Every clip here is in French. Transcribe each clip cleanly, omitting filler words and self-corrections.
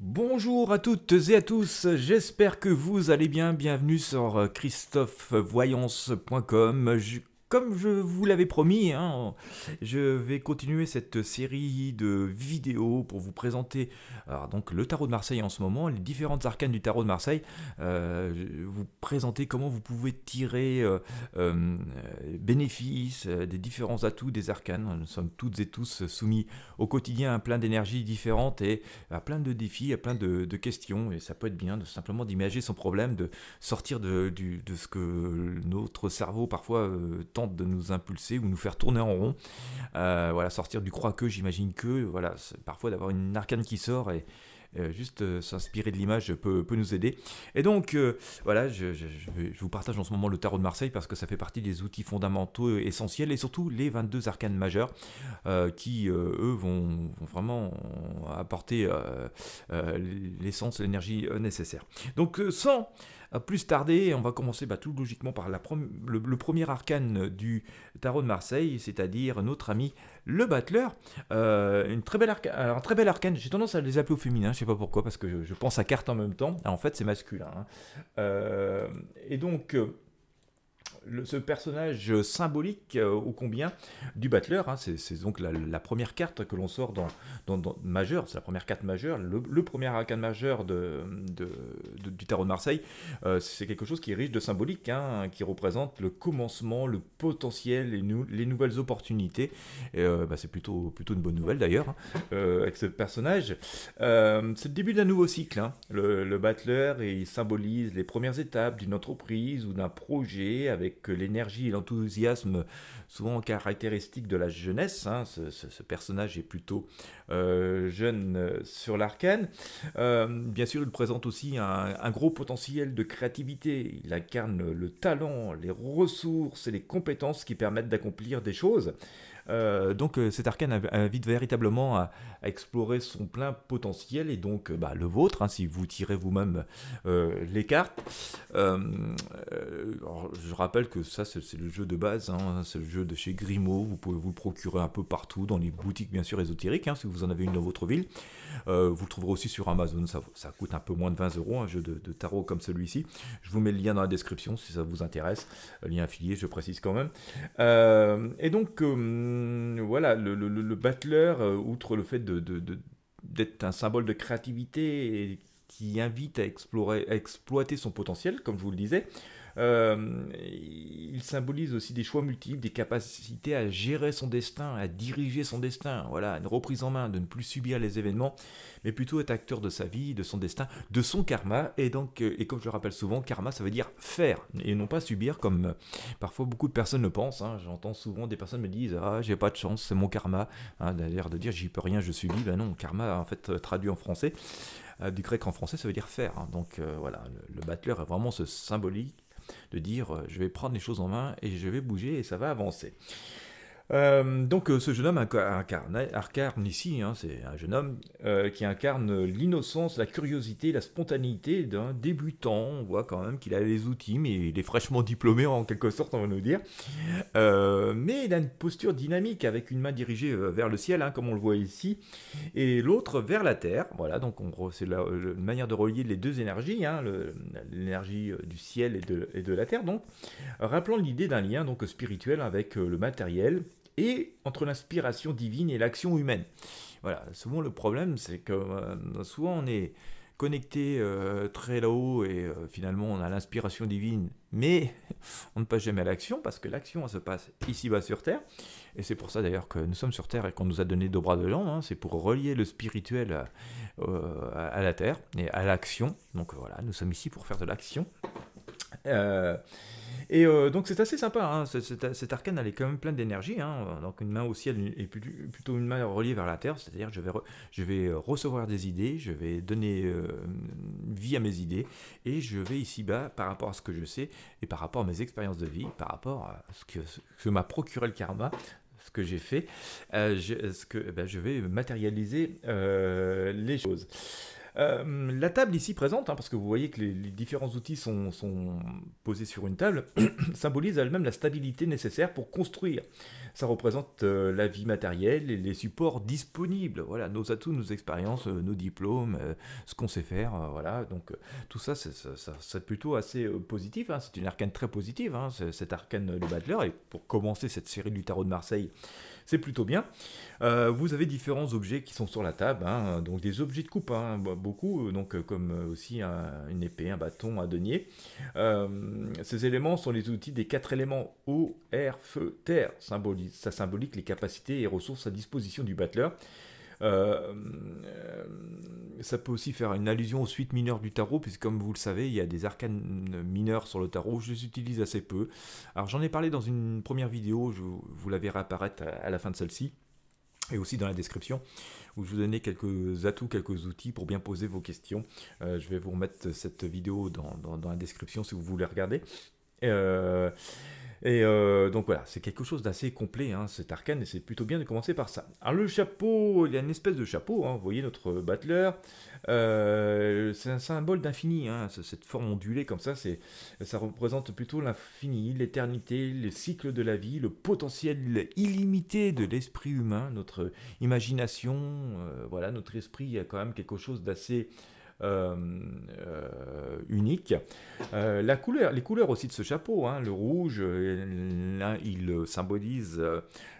Bonjour à toutes et à tous, j'espère que vous allez bien. Bienvenue sur christophevoyance.com. Comme je vous l'avais promis, je vais continuer cette série de vidéos pour vous présenter donc le tarot de Marseille en ce moment, les différentes arcanes du tarot de Marseille, vous présenter comment vous pouvez tirer euh, bénéfice des différents atouts des arcanes. Nous sommes toutes et tous soumis au quotidien à plein d'énergies différentes et à plein de défis, à plein de questions, et ça peut être bien de simplement d'imager son problème, de sortir de ce que notre cerveau parfois tente de nous impulser ou nous faire tourner en rond. Voilà, sortir du crois-que, j'imagine que, voilà, parfois d'avoir une arcane qui sort et juste s'inspirer de l'image peut nous aider. Et donc, voilà, je vous partage en ce moment le tarot de Marseille parce que ça fait partie des outils fondamentaux essentiels et surtout les 22 arcanes majeures qui, eux, vont vraiment apporter l'essence, l'énergie nécessaire. Donc, sans plus tarder, on va commencer tout logiquement par le premier arcane du tarot de Marseille, c'est-à-dire notre ami le battleur. Un très bel arcane, j'ai tendance à les appeler au féminin, je sais pas pourquoi, parce que je pense à carte en même temps. Alors, en fait, c'est masculin. Et donc, ce personnage symbolique ô combien du battleur, c'est donc la première carte que l'on sort dans majeur, c'est la première carte majeure, le premier arcane majeur du tarot de Marseille. C'est quelque chose qui est riche de symbolique, qui représente le commencement, le potentiel, les nouvelles opportunités. C'est plutôt une bonne nouvelle d'ailleurs, avec ce personnage. C'est le début d'un nouveau cycle. Le battleur, il symbolise les premières étapes d'une entreprise ou d'un projet avec l'énergie et l'enthousiasme souvent caractéristiques de la jeunesse. Ce personnage est plutôt jeune sur l'arcane. Bien sûr, il présente aussi un gros potentiel de créativité. Il incarne le talent, les ressources et les compétences qui permettent d'accomplir des choses. Donc cet arcane invite véritablement à explorer son plein potentiel et donc le vôtre, si vous tirez vous-même les cartes. Alors, je rappelle que ça c'est le jeu de base, c'est le jeu de chez Grimaud, vous pouvez vous le procurer un peu partout, dans les boutiques bien sûr ésotériques, si vous en avez une dans votre ville. Vous le trouverez aussi sur Amazon, ça coûte un peu moins de 20 euros, un jeu de tarot comme celui-ci. Je vous mets le lien dans la description si ça vous intéresse, lien affilié, je précise quand même. Et donc voilà, le battleur, outre le fait d'être un symbole de créativité et qui invite à exploiter son potentiel, comme je vous le disais, il symbolise aussi des choix multiples, des capacités à gérer son destin, à diriger son destin, voilà, une reprise en main, de ne plus subir les événements, mais plutôt être acteur de sa vie, de son destin, de son karma. Et donc, et comme je le rappelle souvent, karma, ça veut dire faire et non pas subir, comme parfois beaucoup de personnes le pensent. J'entends souvent des personnes me disent j'ai pas de chance, c'est mon karma. D'ailleurs de dire j'y peux rien, je subis. Ben non, karma en fait traduit en français. Du grec en français, ça veut dire faire. Donc voilà, le battleur est vraiment ce symbolique de dire je vais prendre les choses en main et je vais bouger et ça va avancer. Donc ce jeune homme incarne ici, c'est un jeune homme qui incarne l'innocence, la curiosité, la spontanéité d'un débutant. On voit quand même qu'il a les outils, mais il est fraîchement diplômé en quelque sorte, on va nous dire. Mais il a une posture dynamique avec une main dirigée vers le ciel, comme on le voit ici, et l'autre vers la terre. Voilà, donc c'est une manière de relier les deux énergies, l'énergie du ciel et de la terre. Donc, rappelant l'idée d'un lien donc spirituel avec le matériel et entre l'inspiration divine et l'action humaine. Voilà, souvent le problème c'est que souvent on est connecté très là-haut et finalement on a l'inspiration divine, mais on ne passe jamais à l'action parce que l'action se passe ici-bas sur Terre. Et c'est pour ça d'ailleurs que nous sommes sur Terre et qu'on nous a donné deux bras de jambes, c'est pour relier le spirituel à la Terre et à l'action. Donc voilà, nous sommes ici pour faire de l'action. Donc c'est assez sympa, cet arcane elle est quand même pleine d'énergie, donc une main au ciel et plutôt une main reliée vers la terre, c'est-à-dire que je vais recevoir des idées, je vais donner vie à mes idées, et je vais ici-bas, par rapport à ce que je sais, et par rapport à mes expériences de vie, par rapport à ce que m'a procuré le karma, ce que j'ai fait, je vais matérialiser les choses. La table ici présente, hein, parce que vous voyez que les différents outils sont posés sur une table, symbolise elle-même la stabilité nécessaire pour construire. Ça représente la vie matérielle et les supports disponibles. Voilà, nos atouts, nos expériences, nos diplômes, ce qu'on sait faire. Voilà, donc tout ça, c'est plutôt assez positif. Hein. C'est une arcane très positive, hein, cette arcane le Battler. Et pour commencer cette série du tarot de Marseille, c'est plutôt bien. Vous avez différents objets qui sont sur la table, hein, donc des objets de coupe, hein, beaucoup, donc comme aussi une épée, un bâton, un denier. Ces éléments sont les outils des 4 éléments eau, air, feu, terre. Ça symbolise les capacités et ressources à disposition du battleur. Euh, Ça peut aussi faire une allusion aux suites mineures du tarot, puisque comme vous le savez, il y a des arcanes mineures sur le tarot, je les utilise assez peu. Alors j'en ai parlé dans une première vidéo, vous la verrez apparaître à la fin de celle-ci, et aussi dans la description, où je vous donnais quelques atouts, quelques outils pour bien poser vos questions. Je vais vous remettre cette vidéo dans la description si vous voulez regarder. Donc voilà, c'est quelque chose d'assez complet, hein, cet arcane, et c'est plutôt bien de commencer par ça. Alors le chapeau, il y a une espèce de chapeau, hein, vous voyez notre battleur, c'est un symbole d'infini, hein, cette forme ondulée comme ça représente plutôt l'infini, l'éternité, les cycles de la vie, le potentiel illimité de l'esprit humain, notre imagination, voilà, notre esprit a quand même quelque chose d'assez unique. Les couleurs aussi de ce chapeau, hein, le rouge, là, il symbolise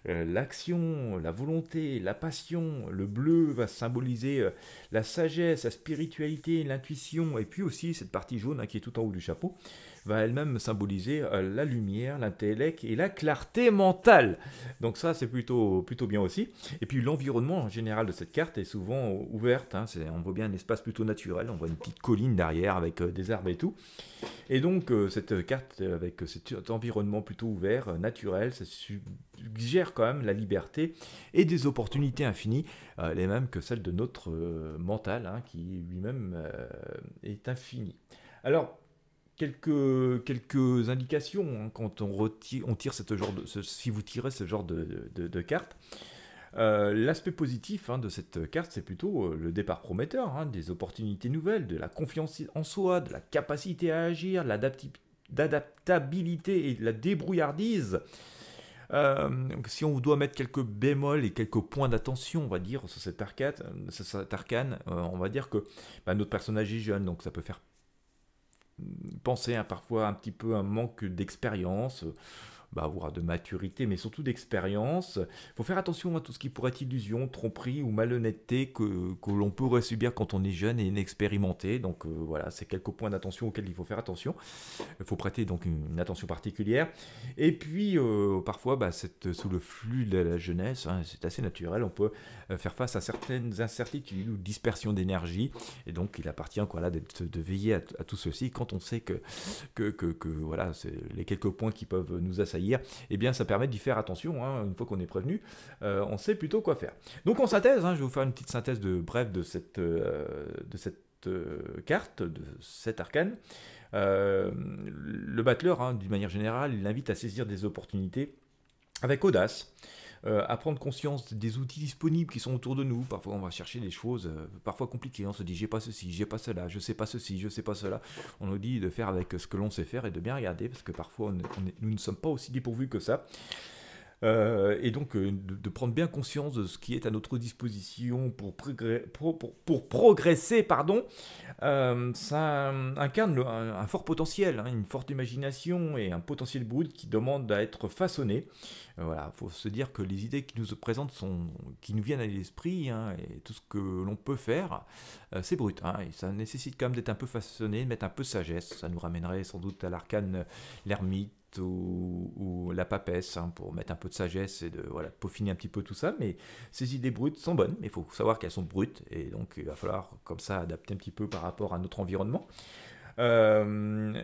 l'action, la volonté, la passion. Le bleu va symboliser la sagesse, la spiritualité, l'intuition, et puis aussi cette partie jaune, hein, qui est tout en haut du chapeau, va elle-même symboliser la lumière, l'intellect et la clarté mentale. Donc ça, c'est plutôt bien aussi. Et puis l'environnement en général de cette carte est souvent ouverte, hein. On voit bien un espace plutôt naturel, on voit une petite colline derrière avec des arbres et tout. Et donc cette carte avec cet environnement plutôt ouvert, naturel, ça suggère quand même la liberté et des opportunités infinies, les mêmes que celles de notre mental, hein, qui lui-même est infini. Alors, quelques indications, hein, quand on tire si vous tirez ce genre de carte. L'aspect positif, hein, de cette carte, c'est plutôt le départ prometteur, hein, des opportunités nouvelles, de la confiance en soi, de la capacité à agir, d'adaptabilité et de la débrouillardise. Si on doit mettre quelques bémols et quelques points d'attention, on va dire, sur cet arcane, on va dire que notre personnage est jeune, donc ça peut faire penser à parfois un petit peu un manque d'expérience, voire de maturité, mais surtout d'expérience. Il faut faire attention à tout ce qui pourrait être illusion, tromperie ou malhonnêteté que l'on pourrait subir quand on est jeune et inexpérimenté. Donc voilà, c'est quelques points d'attention auxquels il faut faire attention. Il faut prêter donc une attention particulière. Et puis parfois, sous le flux de la jeunesse, hein, c'est assez naturel, on peut faire face à certaines incertitudes ou dispersion d'énergie. Et donc il appartient de veiller à tout ceci quand on sait que voilà, c'est les quelques points qui peuvent nous assaillir. Eh bien ça permet d'y faire attention, hein. Une fois qu'on est prévenu, on sait plutôt quoi faire. Donc en synthèse, hein, je vais vous faire une petite synthèse brève de cette carte, de cet arcane. Le battleur, hein, d'une manière générale, il invite à saisir des opportunités avec audace, à prendre conscience des outils disponibles qui sont autour de nous. Parfois on va chercher des choses parfois compliquées, on se dit j'ai pas ceci, j'ai pas cela, je sais pas ceci, je sais pas cela. On nous dit de faire avec ce que l'on sait faire et de bien regarder, parce que parfois nous ne sommes pas aussi dépourvus que ça. Et donc de prendre bien conscience de ce qui est à notre disposition pour progresser, pardon. Ça incarne un fort potentiel, hein, une forte imagination et un potentiel brut qui demande à être façonné. Voilà, il faut se dire que les idées qui nous présentent qui nous viennent à l'esprit, hein, et tout ce que l'on peut faire, c'est brut, hein, et ça nécessite quand même d'être un peu façonné, de mettre un peu de sagesse. Ça nous ramènerait sans doute à l'arcane, l'ermite, ou la papesse, hein, pour mettre un peu de sagesse et de peaufiner un petit peu tout ça. Mais ces idées brutes sont bonnes, mais il faut savoir qu'elles sont brutes, et donc il va falloir comme ça adapter un petit peu par rapport à notre environnement. Mais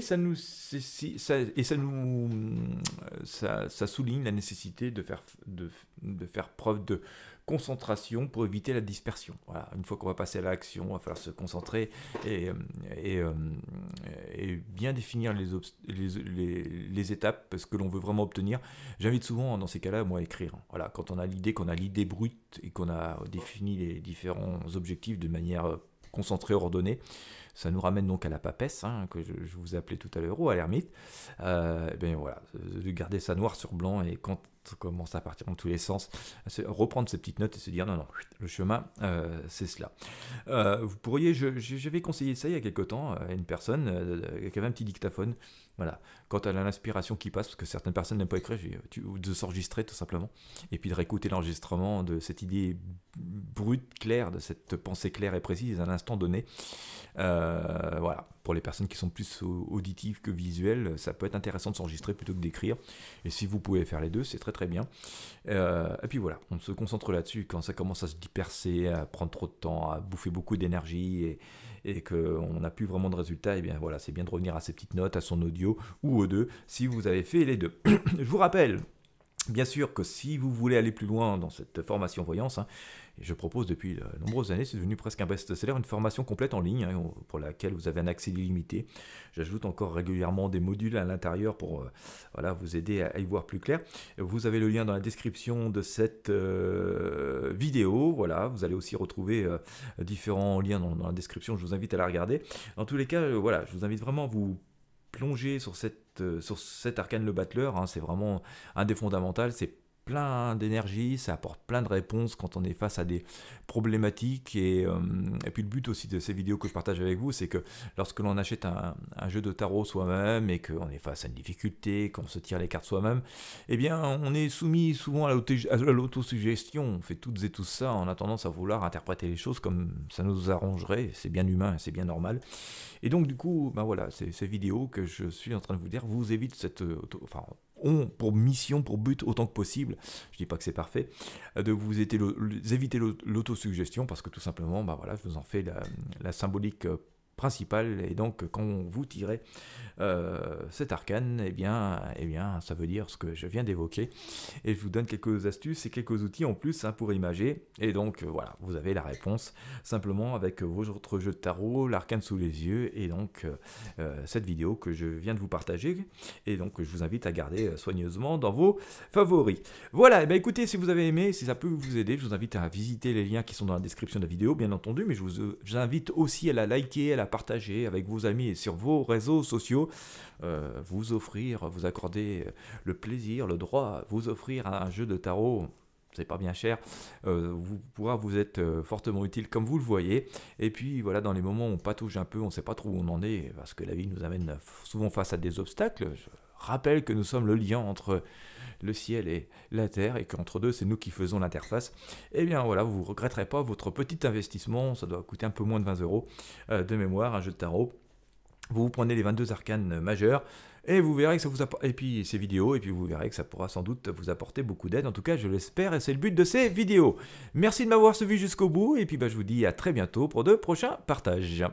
ça souligne la nécessité de faire preuve de concentration pour éviter la dispersion. Voilà, une fois qu'on va passer à l'action, il va falloir se concentrer et, et, euh, et bien définir les étapes, ce que l'on veut vraiment obtenir. J'invite souvent dans ces cas-là, moi, à écrire. Voilà, quand on a l'idée brute et qu'on a défini les différents objectifs de manière concentrée, ordonnée, ça nous ramène donc à la papesse, hein, que je vous ai appelé tout à l'heure, ou à l'ermite. Ben voilà, de garder ça noir sur blanc, et quand on commence à partir dans tous les sens, reprendre ces petites notes et se dire non, non, le chemin, c'est cela. Vous pourriez, j'avais conseillé ça il y a quelque temps à une personne qui avait un petit dictaphone. Voilà, quand elle a l'inspiration qui passe, parce que certaines personnes n'aiment pas écrire, de s'enregistrer tout simplement, et puis de réécouter l'enregistrement de cette idée brute, claire, de cette pensée claire et précise à un instant donné. Voilà, pour les personnes qui sont plus auditives que visuelles, ça peut être intéressant de s'enregistrer plutôt que d'écrire. Et si vous pouvez faire les deux, c'est très très bien. Et puis voilà, on se concentre là-dessus. Quand ça commence à se disperser, à prendre trop de temps, à bouffer beaucoup d'énergie et qu'on n'a plus vraiment de résultats, et bien voilà, c'est bien de revenir à ces petites notes, à son audio ou aux deux, si vous avez fait les deux. Je vous rappelle, bien sûr, que si vous voulez aller plus loin dans cette formation voyance, et je propose depuis de nombreuses années, c'est devenu presque un best-seller, une formation complète en ligne, pour laquelle vous avez un accès illimité. J'ajoute encore régulièrement des modules à l'intérieur pour voilà, vous aider à y voir plus clair. Vous avez le lien dans la description de cette vidéo. Voilà, vous allez aussi retrouver différents liens dans la description. Je vous invite à la regarder. Dans tous les cas, voilà, je vous invite vraiment à vous plonger sur cet arcane le battleur, c'est vraiment un des fondamentaux, c'est plein d'énergie, ça apporte plein de réponses quand on est face à des problématiques, et puis le but aussi de ces vidéos que je partage avec vous, c'est que lorsque l'on achète un jeu de tarot soi-même et qu'on est face à une difficulté, qu'on se tire les cartes soi-même, eh bien on est soumis souvent à l'autosuggestion, on fait toutes et tous ça, on a tendance à vouloir interpréter les choses comme ça nous arrangerait, c'est bien humain, c'est bien normal. Et donc du coup, ben voilà, ces vidéos que je suis en train de vous dire vous évitent ont pour mission, pour but autant que possible, je dis pas que c'est parfait, de vous éviter l'autosuggestion, parce que tout simplement, ben voilà, je vous en fais la symbolique principale, et donc quand vous tirez cet arcane, eh bien ça veut dire ce que je viens d'évoquer, et je vous donne quelques astuces et quelques outils en plus pour imager, et donc voilà, vous avez la réponse simplement avec votre jeu de tarot, l'arcane sous les yeux, et donc cette vidéo que je viens de vous partager, et donc je vous invite à garder soigneusement dans vos favoris. Voilà, et bien écoutez, si vous avez aimé, si ça peut vous aider, je vous invite à visiter les liens qui sont dans la description de la vidéo, bien entendu, mais je vous invite aussi à la liker, à la partager avec vos amis et sur vos réseaux sociaux, vous accorder le plaisir, le droit, vous offrir un jeu de tarot, c'est pas bien cher, pourra vous être fortement utile comme vous le voyez. Et puis voilà, dans les moments où on patauge un peu, on sait pas trop où on en est, parce que la vie nous amène souvent face à des obstacles, je rappelle que nous sommes le lien entre le ciel et la terre, et qu'entre deux, c'est nous qui faisons l'interface. Et bien voilà, vous ne regretterez pas votre petit investissement, ça doit coûter un peu moins de 20 € de mémoire, un jeu de tarot. Vous prenez les 22 arcanes majeurs, et vous verrez que ça vous apporte, et puis ces vidéos, et puis vous verrez que ça pourra sans doute vous apporter beaucoup d'aide. En tout cas, je l'espère, et c'est le but de ces vidéos. Merci de m'avoir suivi jusqu'au bout, et puis je vous dis à très bientôt pour de prochains partages.